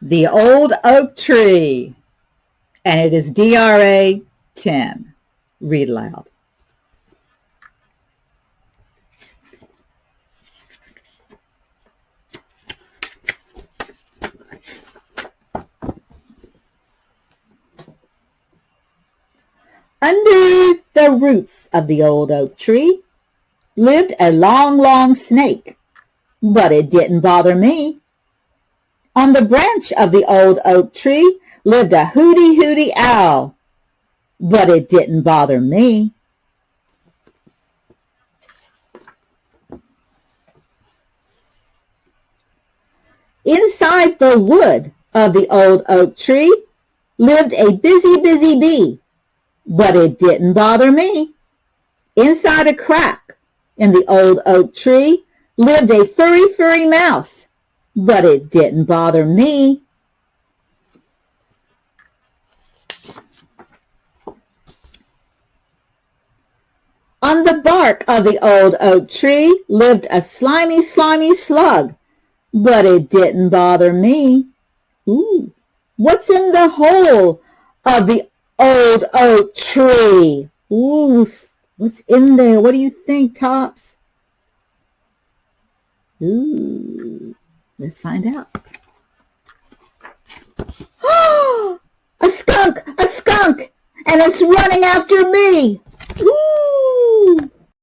The Old Oak Tree, and it is DRA 10. Read aloud. Under the roots of the old oak tree lived a long, long snake, but it didn't bother me. On the branch of the old oak tree lived a hooty, hooty owl, but it didn't bother me. Inside the wood of the old oak tree lived a busy, busy bee, but it didn't bother me. Inside a crack in the old oak tree lived a furry, furry mouse, but it didn't bother me. On the bark of the old oak tree lived a slimy, slimy slug, but it didn't bother me. Ooh, what's in the hole of the old oak tree? Ooh, what's in there? What do you think, Tops? Ooh, let's find out. A skunk, and it's running after me.